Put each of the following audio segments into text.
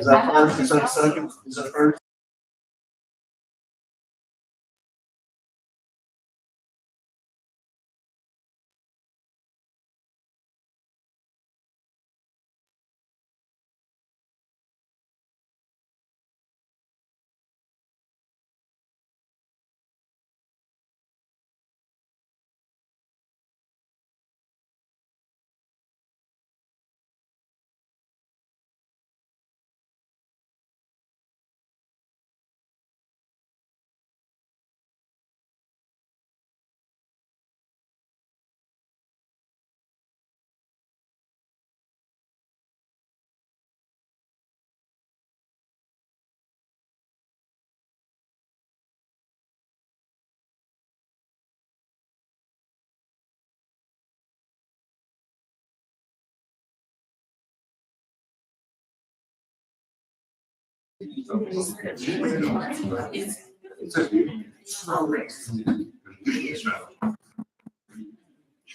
Is that first? Is that second? Is that first?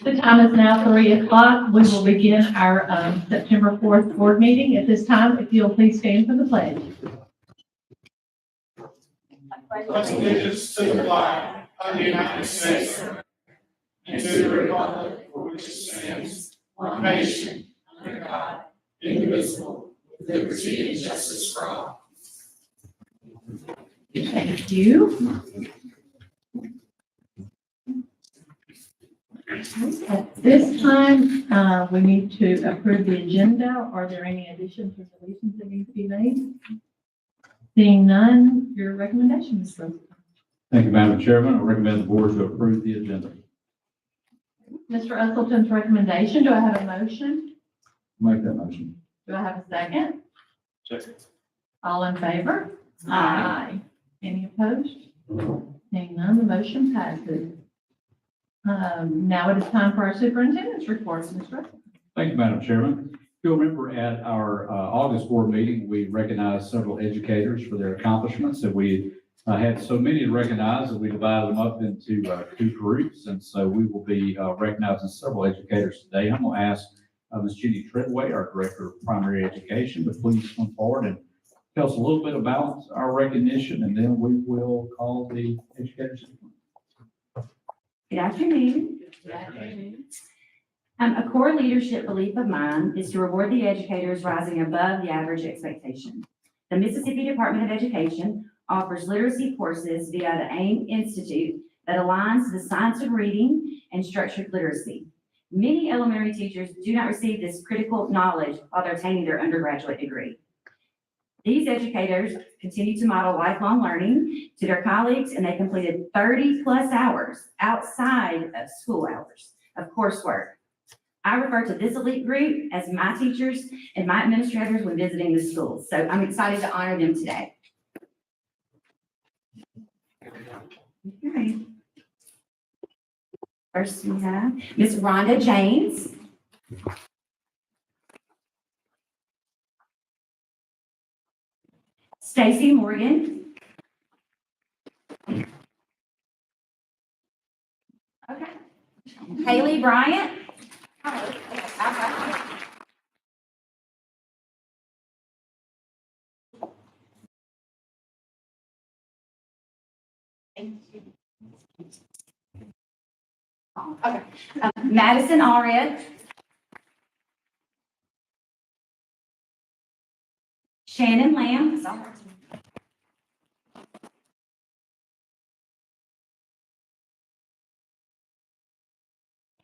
The time is now 3 o'clock. We will begin our September 4th board meeting. At this time, if you'll please stand for the pledge. Allegiance to the flag of the United States and to the republic for which it stands, one nation, under God, indivisible, with liberty and justice for all. Thank you. At this time, we need to approve the agenda. Are there any additions or deletions that need to be made? Seeing none, your recommendation, Mr. President. Thank you, Madam Chairman. I recommend the board to approve the agenda. Mr. Usleton's recommendation, do I have a motion? Make that motion. Do I have a second? Second. All in favor? Aye. Any opposed? Seeing none, the motion passes. Now it is time for our superintendent's report, Mr. Russell. Thank you, Madam Chairman. If you'll remember at our August board meeting, we recognized several educators for their accomplishments, and we had so many to recognize that we divided them up into two groups. And so we will be recognizing several educators today. I'm going to ask Ms. Jenny Treadway, our Director of Primary Education, to please come forward and tell us a little bit about our recognition, and then we will call the educators. Good afternoon. Good afternoon. A core leadership belief of mine is to reward the educators rising above the average expectation. The Mississippi Department of Education offers literacy courses via the AIM Institute that aligns to the science of reading and structured literacy. Many elementary teachers do not receive this critical knowledge while they're attaining their undergraduate degree. These educators continue to model lifelong learning to their colleagues, and they completed 30+ hours outside of school hours of coursework. I refer to this elite group as my teachers and my administrators when visiting the schools. So I'm excited to honor them today. Okay. First we have Ms. Rhonda James. Stacy Morgan. Okay. Haley Bryant. Okay. Madison Allred. Shannon Lamb.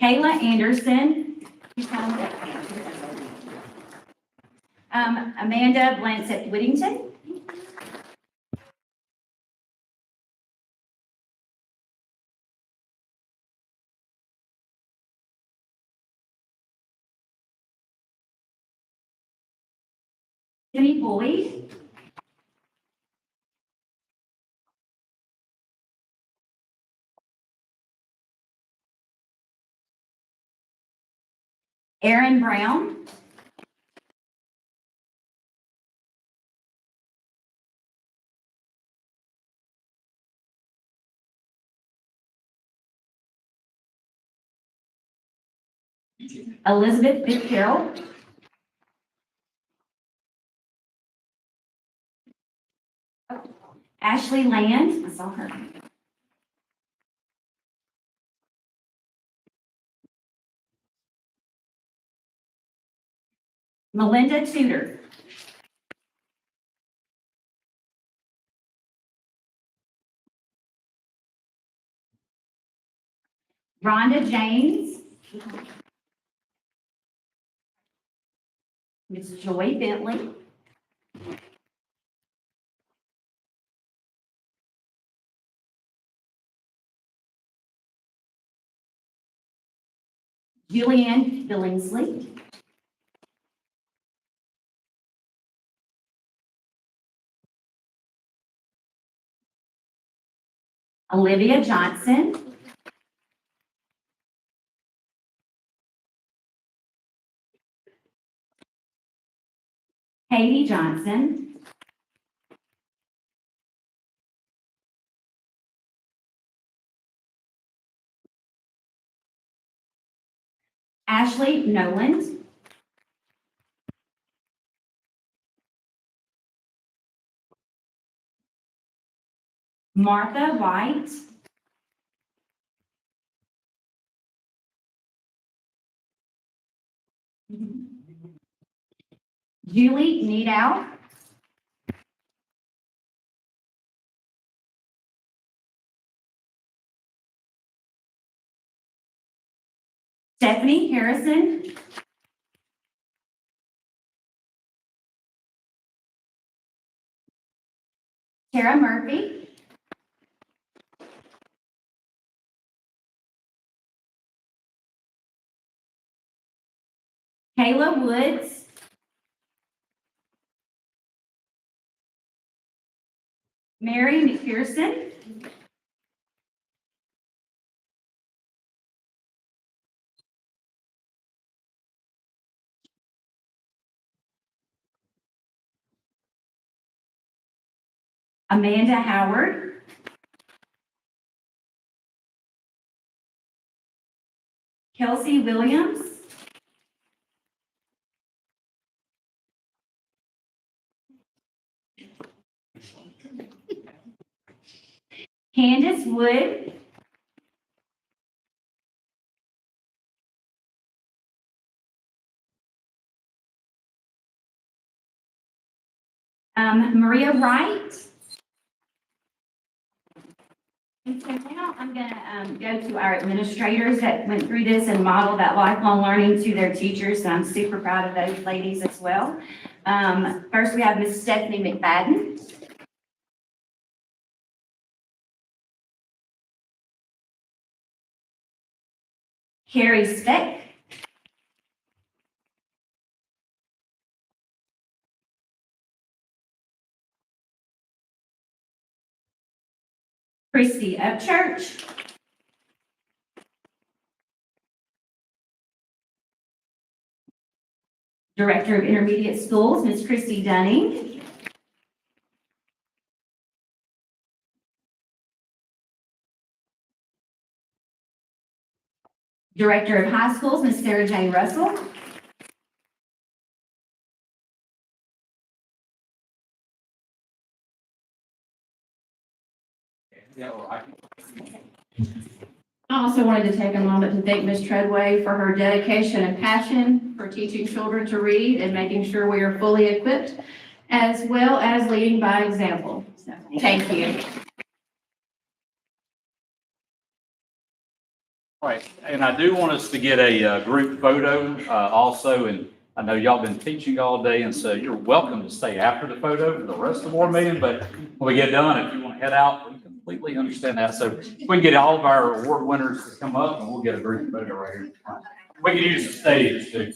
Kayla Anderson. Amanda Blansett Whittington. Jenny Boyd. Aaron Brown. Elizabeth Fitzgerald. Ashley Land, I saw her. Melinda Tudor. Rhonda James. Miss Joy Bentley. Julianne Billingsley. Olivia Johnson. Katie Johnson. Ashley Noland. Martha White. Julie Needow. Stephanie Harrison. Tara Murphy. Kayla Woods. Mary McPherson. Amanda Howard. Kelsey Williams. Candace Wood. Maria Wright. And so now I'm gonna go to our administrators that went through this and modeled that lifelong learning to their teachers, and I'm super proud of those ladies as well. First, we have Miss Stephanie McFadden. Carrie Speck. Christy Upchurch. Director of Intermediate Schools, Miss Christy Dunning. Director of High Schools, Miss Sarah Jane Russell. I also wanted to take a moment to thank Ms. Treadway for her dedication and passion for teaching children to read and making sure we are fully equipped, as well as leading by example. So, thank you. All right, and I do want us to get a group photo also, and I know y'all been teaching all day, and so you're welcome to stay after the photo for the rest of the board meeting, but when we get done, if you want to head out, we completely understand that. So we can get all of our award winners to come up, and we'll get a group photo right here. We can use the stage too.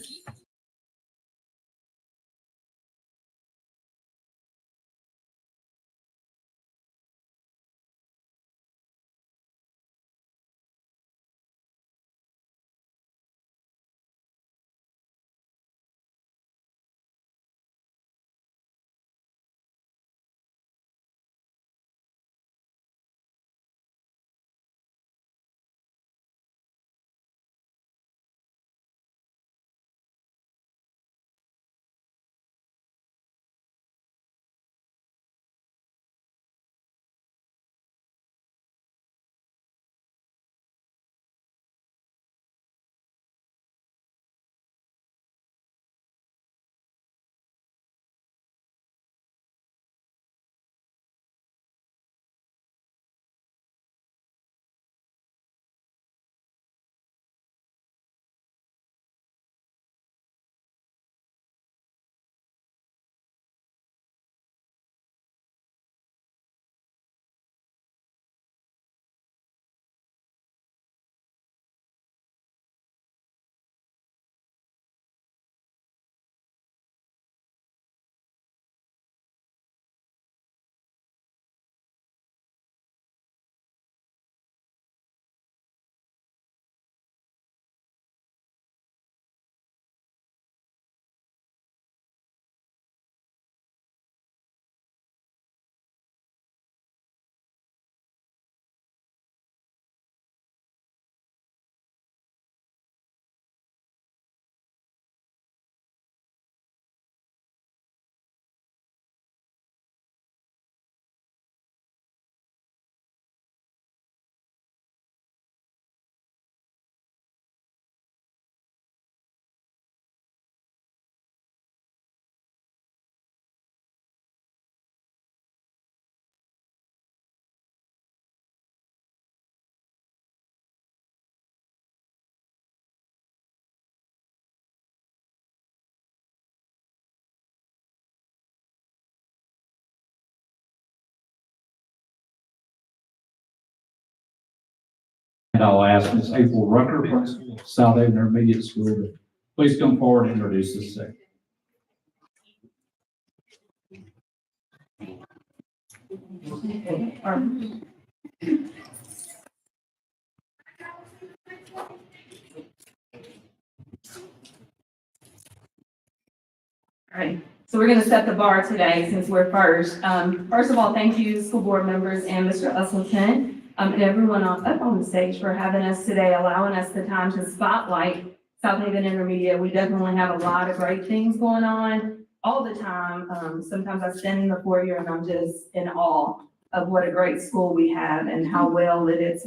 And I'll ask Ms. April Rucker from South Haven Intermediate School to please come forward and introduce this segment. All right, so we're gonna set the bar today since we're first. First of all, thank you, school board members and Mr. Usleton, and everyone up on the stage for having us today, allowing us the time to spotlight South Haven Intermediate. We definitely have a lot of great things going on all the time. Sometimes I stand in the foyer and I'm just in awe of what a great school we have and how well it's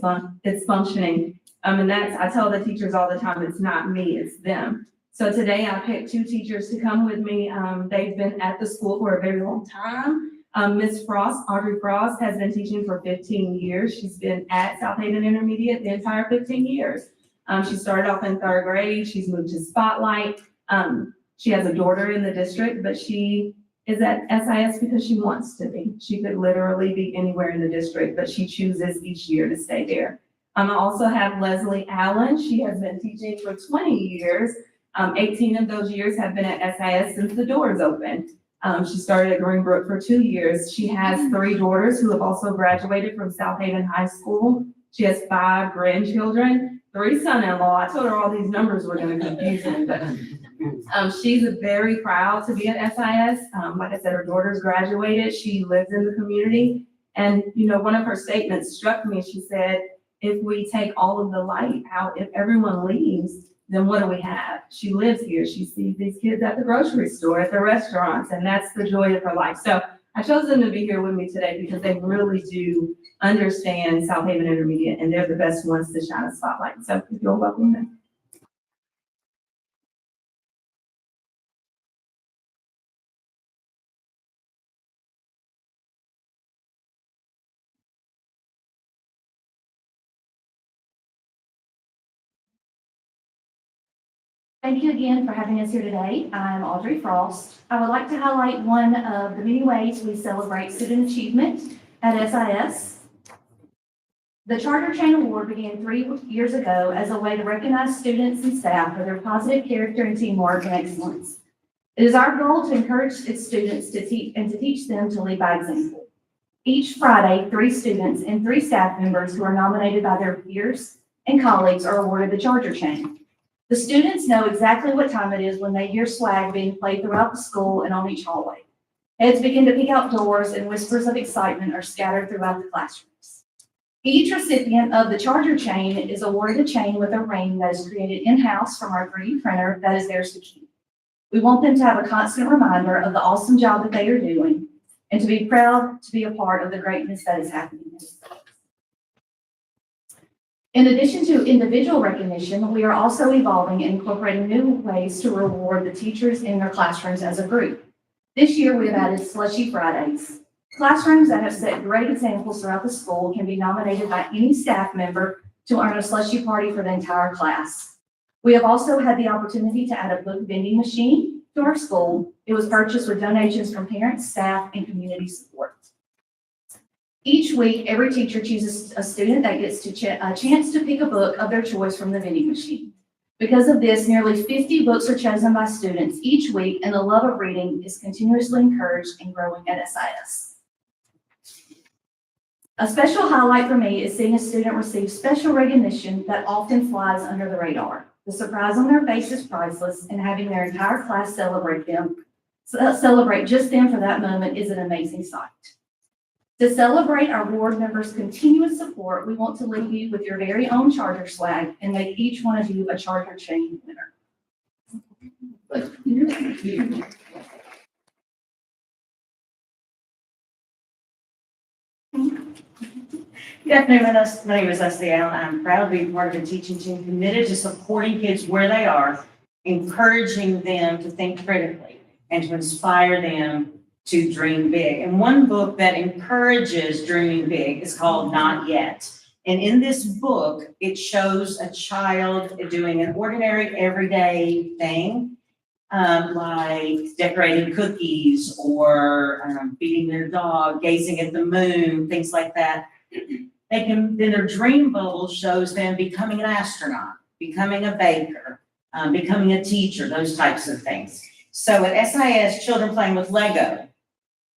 functioning. And I tell the teachers all the time, it's not me, it's them. So today I picked two teachers to come with me. They've been at the school for a very long time. Ms. Frost, Audrey Frost, has been teaching for 15 years. She's been at South Haven Intermediate the entire 15 years. She started off in 3rd grade. She's moved to Spotlight. She has a daughter in the district, but she is at SIS because she wants to be. She could literally be anywhere in the district, but she chooses each year to stay there. I also have Leslie Allen. She has been teaching for 20 years. 18 of those years have been at SIS since the doors opened. She started at Greenbrook for 2 years. She has 3 daughters who have also graduated from South Haven High School. She has 5 grandchildren, 3 son-in-law. I told her all these numbers were gonna confuse me, but she's very proud to be at SIS. Like I said, her daughter's graduated. She lives in the community. And, you know, one of her statements struck me. She said, if we take all of the light out, if everyone leaves, then what do we have? She lives here. She sees these kids at the grocery store, at the restaurants, and that's the joy of her life. So I chose them to be here with me today because they really do understand South Haven Intermediate, and they're the best ones to shine a spotlight. So if you'll welcome them. Thank you again for having us here today. I'm Audrey Frost. I would like to highlight one of the many ways we celebrate student achievement at SIS. The Charter Chain Award began 3 years ago as a way to recognize students and staff for their positive character and teamwork and excellence. It is our goal to encourage its students to teach them to lead by example. Each Friday, 3 students and 3 staff members who are nominated by their peers and colleagues are awarded the Charter Chain. The students know exactly what time it is when they hear swag being played throughout the school and on each hallway. Heads begin to peek outdoors and whispers of excitement are scattered throughout the classrooms. Each recipient of the Charter Chain is awarded a chain with a ring that is created in-house from our 3D printer that is theirs to keep. We want them to have a constant reminder of the awesome job that they are doing and to be proud to be a part of the greatness that is happening in this place. In addition to individual recognition, we are also evolving and incorporating new ways to reward the teachers in their classrooms as a group. This year, we have added Slushy Fridays. Classrooms that have set great examples throughout the school can be nominated by any staff member to earn a slushy party for the entire class. We have also had the opportunity to add a book vending machine to our school. It was purchased with donations from parents, staff, and community support. Each week, every teacher chooses a student that gets a chance to pick a book of their choice from the vending machine. Because of this, nearly 50 books are chosen by students each week, and the love of reading is continuously encouraged and growing at SIS. A special highlight for me is seeing a student receive special recognition that often flies under the radar. The surprise on their face is priceless, and having their entire class celebrate just them for that moment is an amazing sight. To celebrate our board members' continuous support, we want to leave you with your very own Charter swag and make each one of you a Charter Chain winner. Good afternoon, my name is Leslie Allen. I'm proud to be part of a teaching team committed to supporting kids where they are, encouraging them to think critically, and to inspire them to dream big. And one book that encourages dreaming big is called Not Yet. And in this book, it shows a child doing an ordinary, everyday thing, like decorating cookies or feeding their dog, gazing at the moon, things like that. then their dream bubble shows them becoming an astronaut, becoming a baker, becoming a teacher, those types of things. So at SIS, children playing with Lego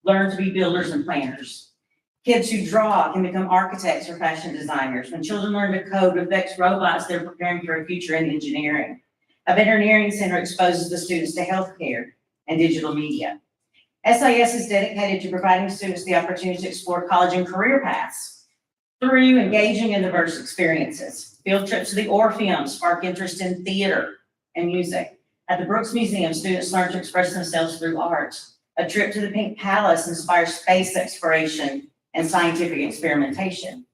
learn to be builders and planners. Kids who draw can become architects or fashion designers. When children learn to code with Vex robots, they're preparing for a future in engineering. A veterinarian center exposes the students to healthcare and digital media. SIS is dedicated to providing students the opportunity to explore college and career paths through engaging in diverse experiences. Field trips to the Orpheum spark interest in theater and music. At the Brooks Museum, students learn to express themselves through art. A trip to the Pink Palace inspires space exploration and scientific experimentation.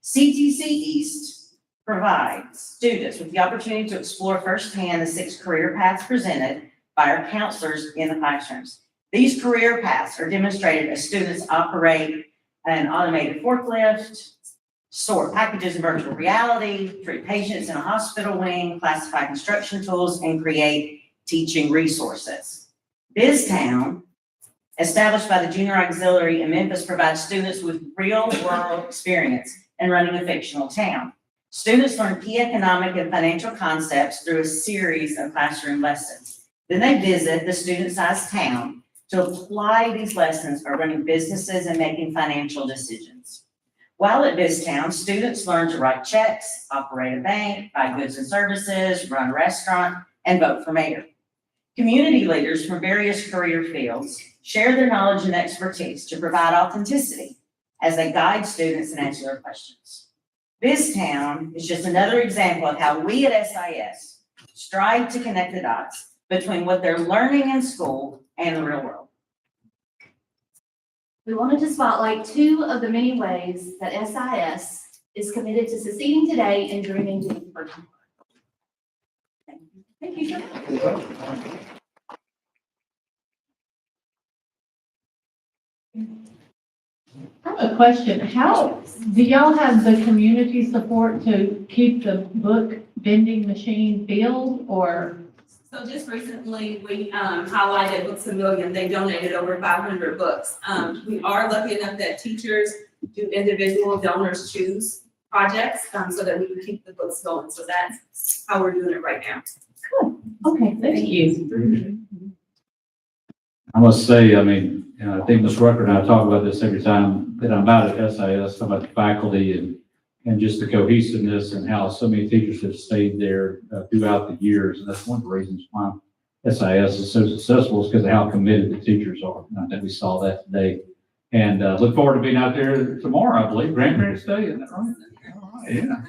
CTC East provides students with the opportunity to explore firsthand the 6 career paths presented by our counselors in the classrooms. These career paths are demonstrated as students operate an automated forklift, sort packages in virtual reality, treat patients in a hospital wing, classify construction tools, and create teaching resources. BizTown, established by the Junior Auxiliary in Memphis, provides students with real-world experience in running a fictional town. Students learn key economic and financial concepts through a series of classroom lessons. Then they visit the student-sized town to apply these lessons by running businesses and making financial decisions. While at BizTown, students learn to write checks, operate a bank, buy goods and services, run a restaurant, and vote for mayor. Community leaders from various career fields share their knowledge and expertise to provide authenticity as they guide students and answer their questions. BizTown is just another example of how we at SIS strive to connect the dots between what they're learning in school and the real world. We wanted to spotlight 2 of the many ways that SIS is committed to succeeding today and dreaming to for tomorrow. Thank you, sir. I have a question. How, do y'all have the community support to keep the book vending machine filled, or? So just recently, we highlighted Books A Million. They donated over 500 books. We are lucky enough that teachers do individual donors choose projects so that we can keep the books going. So that's how we're doing it right now. Okay, thank you. I must say, I mean, I think Ms. Rucker and I talk about this every time that I'm out at SIS, about the faculty and just the cohesiveness and how so many teachers have stayed there throughout the years. And that's one of the reasons why SIS is so successful, is because of how committed the teachers are. And I think we saw that today. And look forward to being out there tomorrow, I believe, Grandparents' Day, isn't that right? Yeah.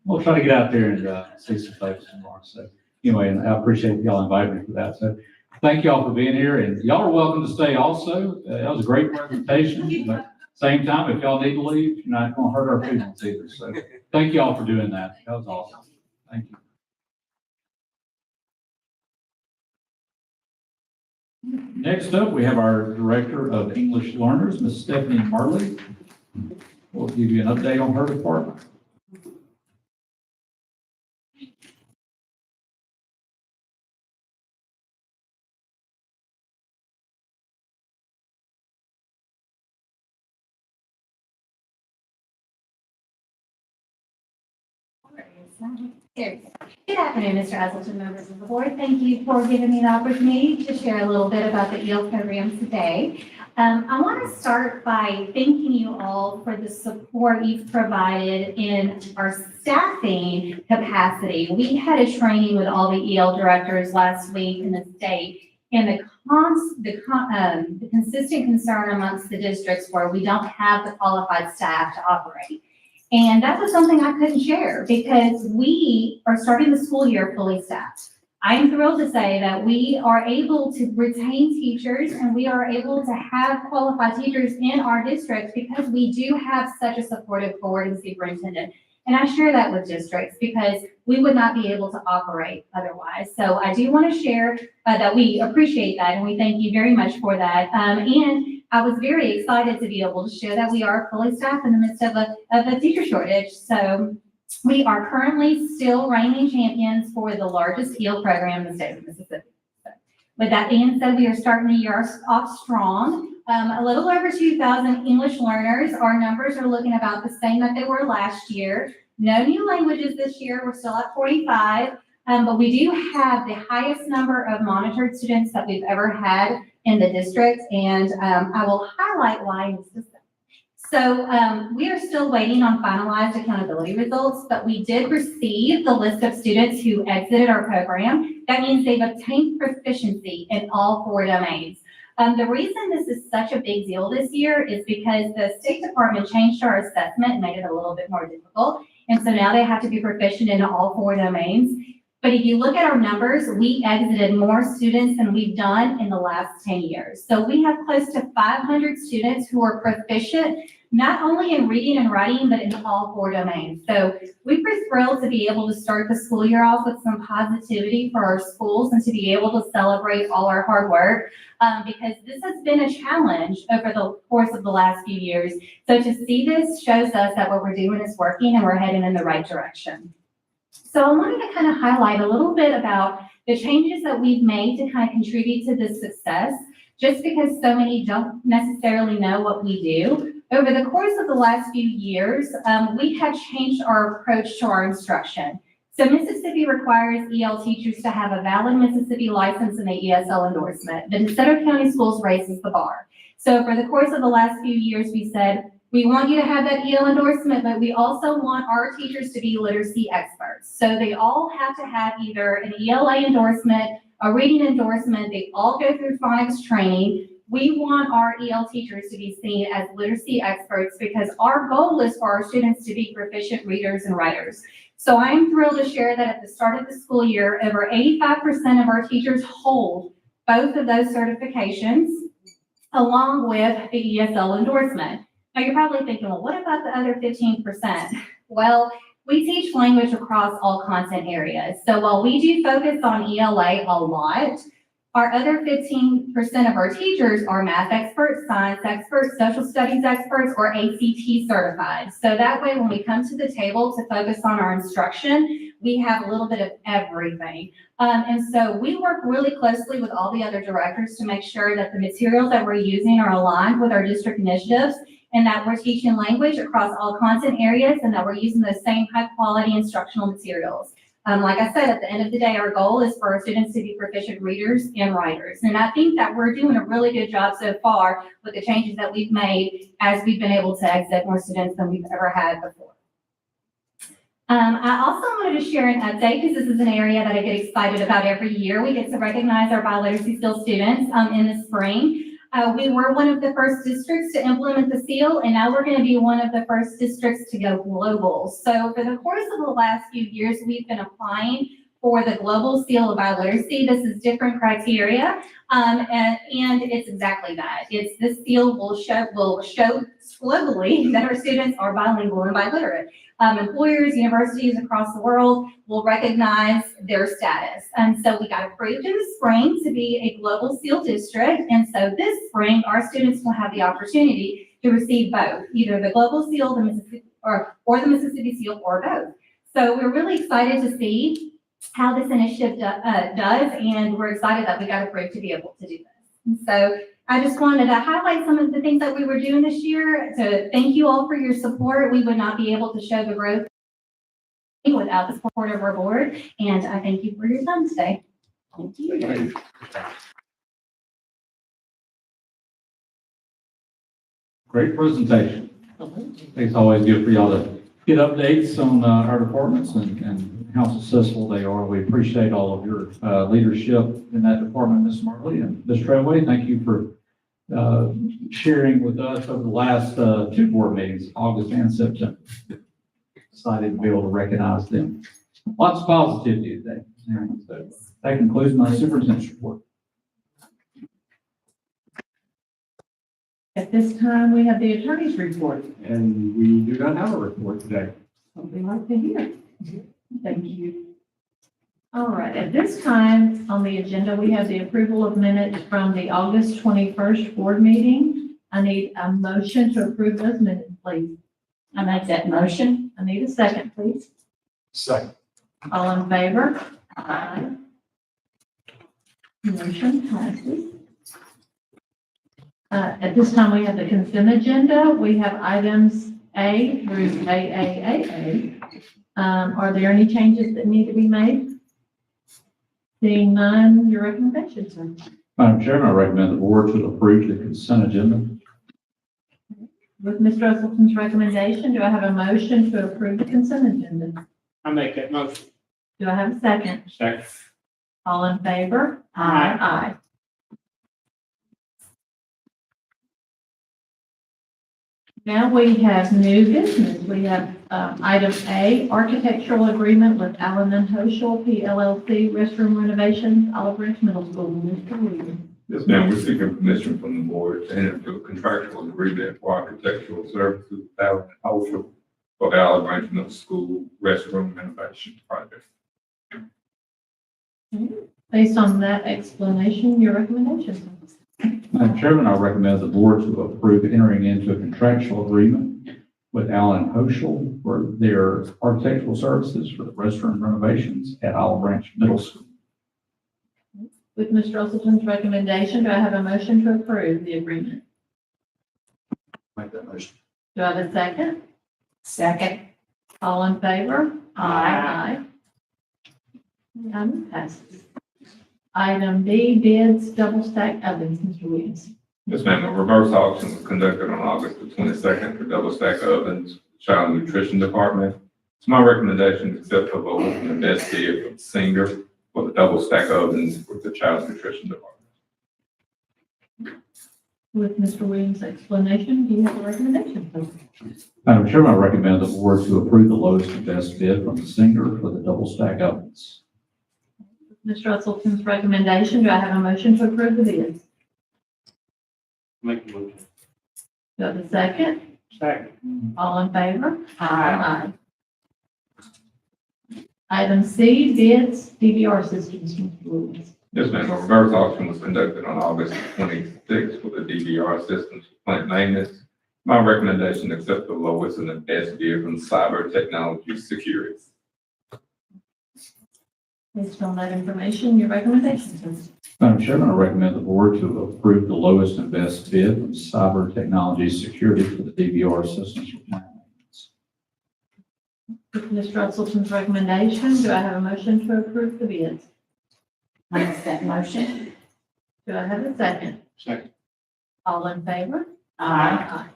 We'll try to get out there and see some folks tomorrow. So anyway, and I appreciate y'all inviting me for that. So thank y'all for being here, and y'all are welcome to stay also. That was a great presentation, but same time, if y'all need to leave, you're not going to hurt our feelings either. So thank y'all for doing that. That was awesome. Thank you. Next up, we have our Director of English Learners, Ms. Stephanie Marley. We'll give you an update on her department. Good afternoon, Mr. Hazelton, members of the board. Thank you for giving me the opportunity to share a little bit about the EL program today. I want to start by thanking you all for the support you've provided in our staffing capacity. We had a training with all the EL directors last week in the state, and the consistent concern amongst the districts where we don't have the qualified staff to operate. And that was something I couldn't share because we are starting the school year fully staffed. I am thrilled to say that we are able to retain teachers and we are able to have qualified teachers in our districts because we do have such a supportive board and superintendent. And I share that with districts because we would not be able to operate otherwise. So I do want to share that we appreciate that and we thank you very much for that. And I was very excited to be able to share that we are fully staffed in the midst of a teacher shortage. So we are currently still reigning champions for the largest EL program in the state of Mississippi. So with that being said, we are starting the year off strong. A little over 2,000 English learners. Our numbers are looking about the same that they were last year. No new languages this year. We're still at 45. But we do have the highest number of monitored students that we've ever had in the district. And I will highlight why in just a second. So we are still waiting on finalized accountability results, but we did receive the list of students who exited our program. That means they've obtained proficiency in all 4 domains. The reason this is such a big deal this year is because the State Department changed our assessment and made it a little bit more difficult. And so now they have to be proficient in all 4 domains. But if you look at our numbers, we exited more students than we've done in the last 10 years. So we have close to 500 students who are proficient, not only in reading and writing, but in all 4 domains. So we were thrilled to be able to start the school year off with some positivity for our schools and to be able to celebrate all our hard work, because this has been a challenge over the course of the last few years. So to see this shows us that what we're doing is working and we're heading in the right direction. So I wanted to kind of highlight a little bit about the changes that we've made to kind of contribute to this success, just because so many don't necessarily know what we do. Over the course of the last few years, we have changed our approach to our instruction. So Mississippi requires EL teachers to have a valid Mississippi license and the ESL endorsement. The Desoto County Schools raises the bar. So for the course of the last few years, we said, we want you to have that EL endorsement, but we also want our teachers to be literacy experts. So they all have to have either an ELA endorsement, a reading endorsement. They all go through phonics training. We want our EL teachers to be seen as literacy experts because our goal is for our students to be proficient readers and writers. So I'm thrilled to share that at the start of the school year, over 85% of our teachers hold both of those certifications along with the ESL endorsement. Now you're probably thinking, well, what about the other 15%? Well, we teach language across all content areas. So while we do focus on ELA a lot, our other 15% of our teachers are math experts, science experts, social studies experts, or ACT certified. So that way, when we come to the table to focus on our instruction, we have a little bit of everything. And so we work really closely with all the other directors to make sure that the materials that we're using are aligned with our district initiatives and that we're teaching language across all content areas and that we're using the same high quality instructional materials. Like I said, at the end of the day, our goal is for our students to be proficient readers and writers. And I think that we're doing a really good job so far with the changes that we've made as we've been able to exit more students than we've ever had before. I also wanted to share an update because this is an area that I get excited about every year. We get to recognize our biliteracy skills students in the spring. We were one of the first districts to implement the seal, and now we're going to be one of the first districts to go global. So for the course of the last few years, we've been applying for the global seal of biliteracy. This is different criteria, and it's exactly that. It's this seal will show globally that our students are bilingual and biliterate. Employers, universities across the world will recognize their status. And so we got approved in the spring to be a global seal district. And so this spring, our students will have the opportunity to receive both, either the global seal, the Mississippi, or the Mississippi seal, or both. So we're really excited to see how this initiative does, and we're excited that we got approved to be able to do this. And so I just wanted to highlight some of the things that we were doing this year to thank you all for your support. We would not be able to show the growth without the support of our board, and I thank you for your time today. Thank you. Great presentation. It's always good for y'all to get updates on our departments and how successful they are. We appreciate all of your leadership in that department, Ms. Marley and Ms. Treadway. Thank you for sharing with us over the last 2 board meetings, August and September. Excited to be able to recognize them. Lots of positivity today. So that concludes my superintendent's report. At this time, we have the attorney's report. And we do not have a report today. Something like to hear. Thank you. All right, at this time on the agenda, we have the approval of minutes from the August 21st board meeting. I need a motion to approve those minutes, please. I make that motion. I need a second, please. Second. All in favor? Aye. Motion passes. At this time, we have the consent agenda. We have items A through AAAA. Are there any changes that need to be made? Seeing none, your recommendation, sir. Madam Chairman, I recommend the board to approve the consent agenda. With Mr. Usleton's recommendation, do I have a motion to approve the consent agenda? I make that motion. Do I have a second? Second. All in favor? Aye. Aye. Now we have new business. We have item A, architectural agreement with Allen and Hoschel, PLLC, restroom renovations, Olive Branch Middle School. Mr. Williams. Yes, ma'am, we're seeking permission from the board to enter into a contractual agreement for architectural services with Allen and Hoschel for the Olive Branch Middle School restroom renovation project. Based on that explanation, your recommendation, sir. Madam Chairman, I recommend the board to approve entering into a contractual agreement with Allen Hoschel for their architectural services for the restroom renovations at Olive Branch Middle School. With Mr. Usleton's recommendation, do I have a motion to approve the agreement? Make that motion. Do I have a second? Second. All in favor? Aye. Item passes. Item B, bids, double stack ovens, Mr. Williams. Yes, ma'am, a reverse auction was conducted on August the 22nd for double stack ovens, Child Nutrition Department. It's my recommendation to accept the lowest and the best bid from Singer for the double stack ovens with the Child Nutrition Department. With Mr. Williams' explanation, do you have a recommendation, please? Madam Chairman, I recommend the board to approve the lowest and best bid from Singer for the double stack ovens. Mr. Usleton's recommendation, do I have a motion to approve the bids? Make the motion. Do I have a second? Second. All in favor? Aye. Item C, bids, DVR systems, Mr. Williams. Yes, ma'am, a reverse auction was conducted on August 26th for the DVR systems for plant maintenance. My recommendation, accept the lowest and the best bid from Cyber Technology Security. Based on that information, your recommendation, sir. Madam Chairman, I recommend the board to approve the lowest and best bid from Cyber Technology Security for the DVR systems for plant maintenance. With Mr. Usleton's recommendation, do I have a motion to approve the bids? I make that motion. Do I have a second? Second. All in favor? Aye.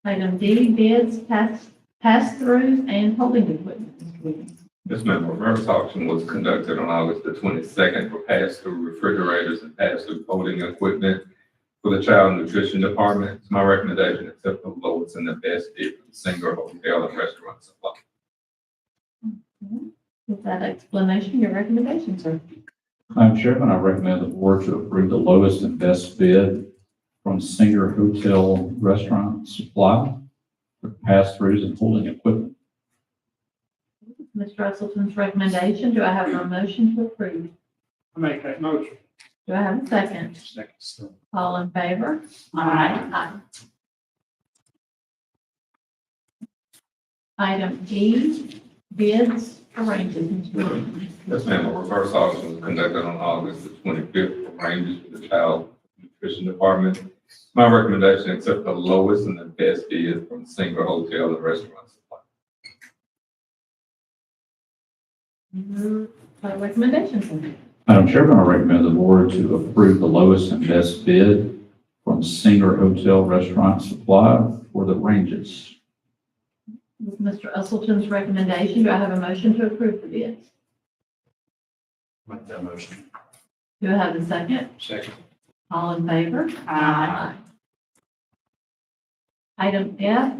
Item D, bids, pass-throughs, and holding equipment, Mr. Williams. This ma'am, a reverse auction was conducted on August the 22nd for pass-through refrigerators and pass-through folding equipment for the Child Nutrition Department. It's my recommendation, accept the lowest and the best bid from Singer Hotel and Restaurant Supply. With that explanation, your recommendation, sir. Madam Chairman, I recommend the board to approve the lowest and best bid from Singer Hotel Restaurant Supply for pass-throughs and holding equipment. Mr. Usleton's recommendation, do I have a motion to approve? I make that motion. Do I have a second? Second. All in favor? Aye. Item E, bids, arrangements, Mr. Williams. Yes, ma'am, a reverse auction was conducted on August the 25th for ranges for the Child Nutrition Department. My recommendation, accept the lowest and the best bid from Singer Hotel and Restaurant Supply. Your recommendation, sir. Madam Chairman, I recommend the board to approve the lowest and best bid from Singer Hotel Restaurant Supply for the ranges. With Mr. Usleton's recommendation, do I have a motion to approve the bids? Make that motion. Do I have a second? Second. All in favor? Aye. Item F,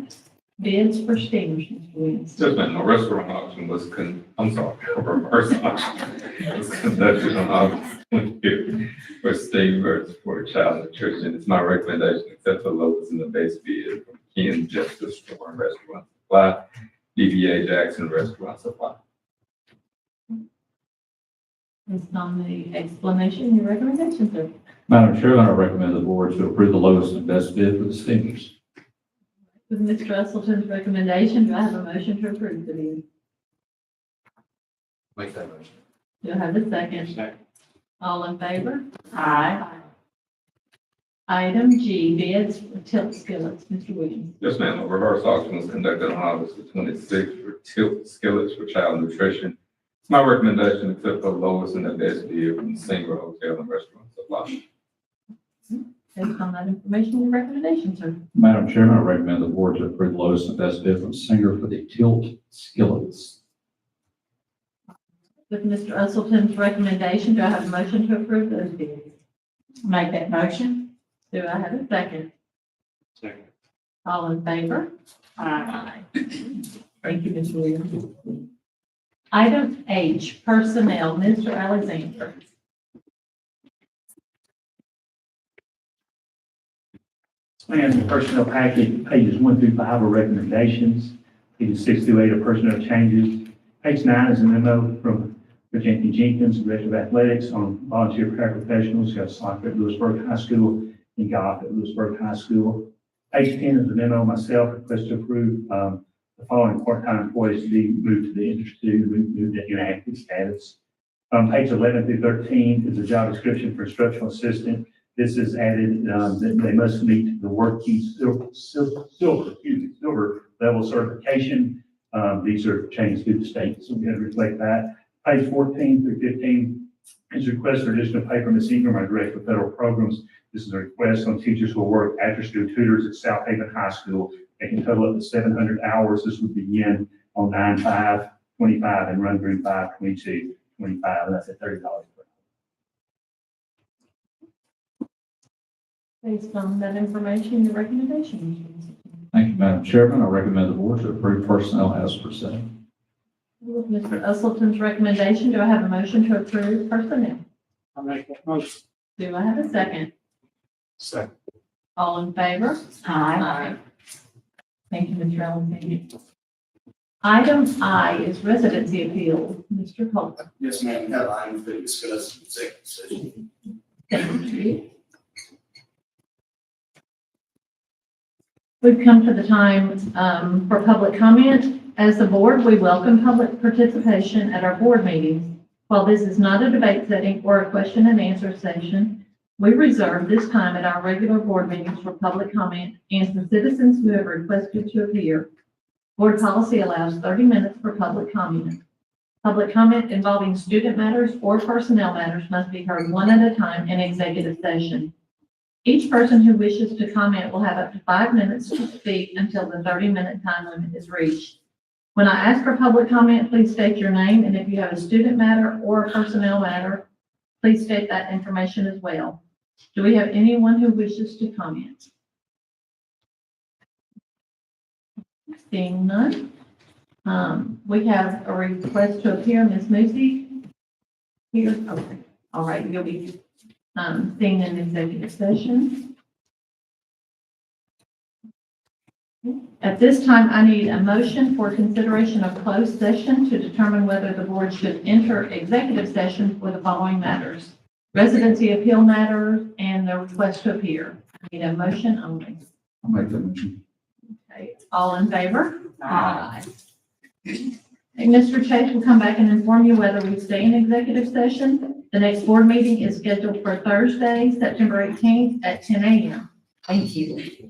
bids for steamers, Mr. Williams. Yes, ma'am, a restaurant auction was a reverse auction was conducted on August 25th for steamers for Child Nutrition. It's my recommendation, accept the lowest and the best bid from Ken's Justice Store and Restaurant Supply, DBA Jackson Restaurant Supply. Based on the explanation, your recommendation, sir. Madam Chairman, I recommend the board to approve the lowest and best bid for the steamers. With Mr. Usleton's recommendation, do I have a motion to approve the bid? Make that motion. Do I have a second? Second. All in favor? Aye. Item G, bids for tilt skillets. Mr. Williams. Yes, ma'am. A reverse auction was conducted on August the 26th for tilt skillets for child nutrition. It's my recommendation, except for the lowest and the best bid from Singer Hotel and Restaurant Supply. Based on that information, your recommendation, sir. Madam Chairman, I recommend the board to approve the lowest and best bid from Singer for the tilt skillets. With Mr. Usleton's recommendation, do I have a motion to approve those bids? Make that motion. Do I have a second? Second. All in favor? Aye. Thank you, Ms. Williams. Item H, personnel, Mr. Alexander. And the personnel package, pages 1 through 5 are recommendations. Pages 6 through 8 are personnel changes. Page 9 is a memo from Virginia Jenkins, Director of Athletics, on volunteer paraprofessionals who have soccer at Lewisburg High School and golf at Lewisburg High School. Page 10 is a memo myself request to approve the following part-time employees to be moved to the moved to inactive status. Page 11 through 13 is a job description for instructional assistant. This is added, that they must meet the WorkKey silver level certification. These are changed through the state, so we had to reflect that. Page 14 through 15 is a request for additional pay from Ms. Ingram, our Director of Federal Programs. This is a request on teachers who will work after-school tutors at South Haven High School. They can total up to 700 hours. This would begin on 9/5/25 and run through 5/22/25, and that's at $30 per hour. Based on that information, your recommendation. Thank you, Madam Chairman. I recommend the board to approve personnel as presented. With Mr. Usleton's recommendation, do I have a motion to approve personnel? I'll make that motion. Do I have a second? Second. All in favor? Aye. Thank you, Mr. Alexander. Item I is residency appeal. Mr. Colbert. Yes, ma'am. We have items to discuss in executive session. Thank you. We've come to the time for public comment. As the board, we welcome public participation at our board meetings. While this is not a debate setting or a question and answer session, we reserve this time at our regular board meetings for public comment and for citizens who have requested to appear. Board policy allows 30 minutes for public comment. Public comment involving student matters or personnel matters must be heard one at a time in executive session. Each person who wishes to comment will have up to 5 minutes to speak until the 30-minute time limit is reached. When I ask for public comment, please state your name, and if you have a student matter or a personnel matter, please state that information as well. Do we have anyone who wishes to comment? Seeing none. We have a request to appear, Ms. Moosey. Here, okay, all right, you'll be seeing an executive session. At this time, I need a motion for consideration of closed session to determine whether the board should enter executive session for the following matters: residency appeal matters and the request to appear. I need a motion only. I'll make that motion. Okay, all in favor? Aye. And Mr. Chase will come back and inform you whether we stay in executive session. The next board meeting is scheduled for Thursday, September 18th at 10 a.m. Thank you.